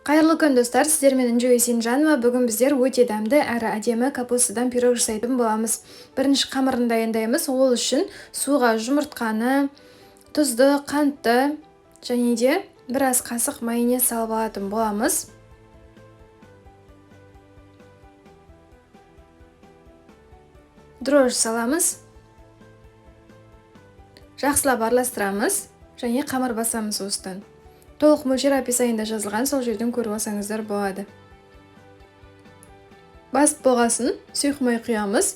Қайырлы күн достар, сіздермен Инжу Есенжанова. Бүгін біздер өте дәмді әрі әдемі капустадан пирог жасайтын боламыз. Бірінші қамырын дайындаймыз. Ол үшін суға жұмыртқаны, тұзды, қантты және де біраз қасық майонез салып алатын боламыз. Дрожж саламыз. Жақсылап араластырамыз және қамыр басамыз осыдан. Толық мөлшер описаниеда жазылған, сол жерден көріп алсаңыздар болады. Басып болғасын сұйық май құямыз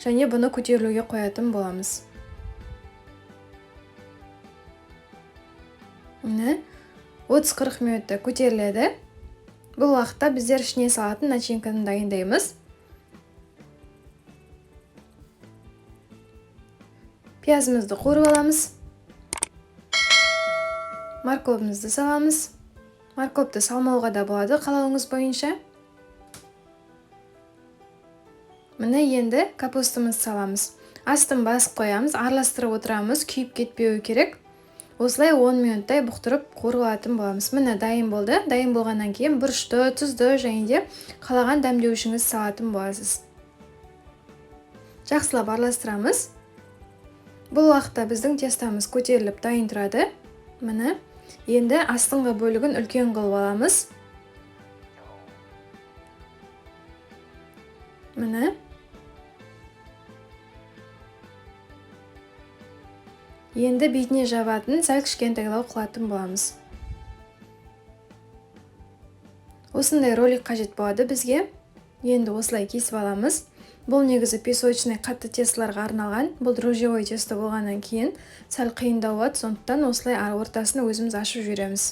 және бұны көтерілуге қоятын боламыз. 30-40 минутта көтеріледі. Бұл уақытта біздер ішіне салатын начинканы дайындаймыз. Пиязымызды қуырып аламыз. Морковымызды саламыз. Морковты салмауға да болады, қалауыңыз бойынша. Міне енді капустамызды саламыз. Астын басып қоямыз, араластырып отырамыз, күйіп кетпеуі керек. Осылай 10 минуттай бұқтырып қуырып алатын боламыз. Міне дайын болды. Дайын болғаннан кейін бұрышты, тұзды және де қалаған дәмдеуішіңізді салатын боласыз. Жақсылап араластырамыз. Бұл уақытта біздің тестамыз көтеріліп дайын тұрады. Міне енді астыңғы бөлігін үлкен қылып аламыз. Міне. Енді бетіне жабатын сәл кішкентайлау қылатын боламыз. Осындай ролик қажет болады бізге. Енді осылай кесіп аламыз. Бұл негізі песочный қатты тесталарға арналған. Бұл дрожжевой тесто болғаннан кейін сәл қиындау болады, сондықтан осылай ортасын өзіміз ашып жібереміз.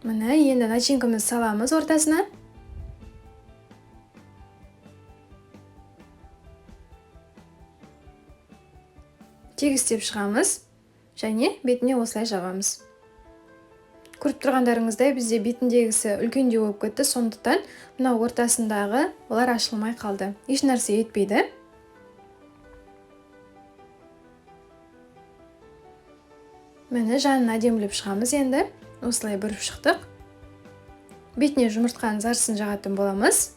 Міне енді начинкамызды саламыз ортасына. Тегістеп шығамыз және бетіне осылай жабамыз. Көріп тұрғандарыңыздай бізде бетіндегісі үлкендеу болып кетті, сондықтан мына ортасындағы олар ашылмай қалды. Еш нәрсе етпейді. Міне жанын әдемілеп шығамыз енді. Осылай бүріп шықтық. Бетіне жұмыртқаның сарысын жағатын боламыз.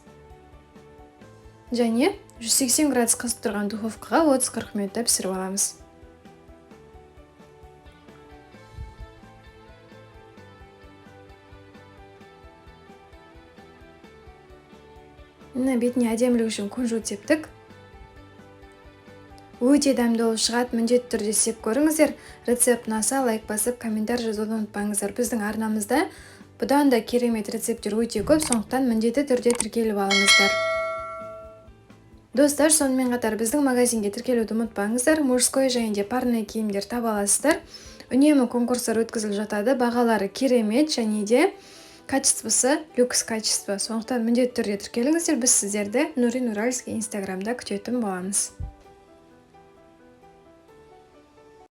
Және 180 градус қысып тұрған духовкаға 30-40 минутта пісіріп аламыз. Міне бетіне әдемілік үшін күнжіт септік. Өте дәмді болып шығады, міндетті түрде сеп көріңіздер. Рецепт ұнаса, лайк басып, комментар жазуды ұмытпаңыздар. Біздің арнамызда бұдан да керемет рецепттер өте көп, сондықтан міндетті түрде тіркеліп алыңыздар. Достар, сонымен қатар біздің магазинге тіркелуді ұмытпаңыздар. Мужской және де парный киімдер таба аласыздар. Үнемі конкурстар өткізіліп жатады, бағалары керемет және де качествосы люкс качество. Сондықтан міндетті түрде тіркеліңіздер. Біз сіздерді Нурин Уральский инстаграмда күтетін боламыз.